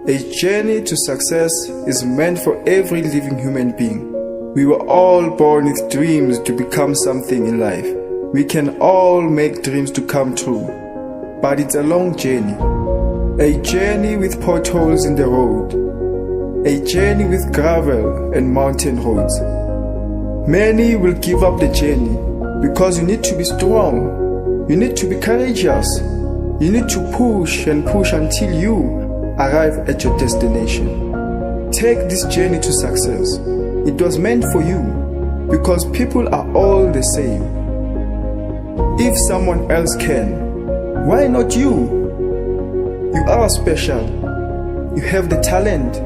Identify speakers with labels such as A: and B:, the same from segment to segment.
A: A journey to success is meant for every living human being. We were all born with dreams to become something in life. We can all make dreams to come true, but it's a long journey. A journey with potholes in the road. A journey with gravel and mountain roads. Many will give up the journey because you need to be strong. You need to be courageous. You need to push and push until you arrive at your destination. Take this journey to success. It was meant for you because people are all the same. If someone else can, why not you? You are special. You have the talent,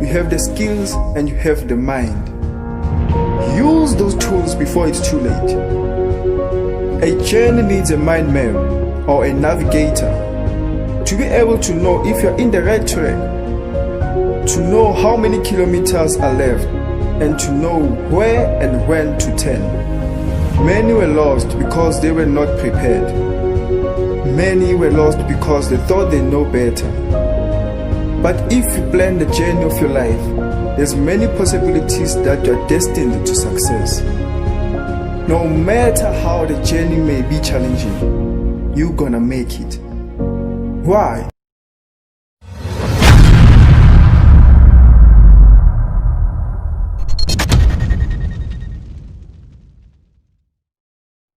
A: you have the skills, and you have the mind. Use those tools before it's too late. A journey needs a mind map or a navigator to be able to know if you're in the right track, to know how many kilometers are left, and to know where and when to turn. Many were lost because they were not prepared. Many were lost because they thought they know better. But if you plan the journey of your life, there's many possibilities that you're destined to success. No matter how the journey may be challenging, you're gonna make it. Why?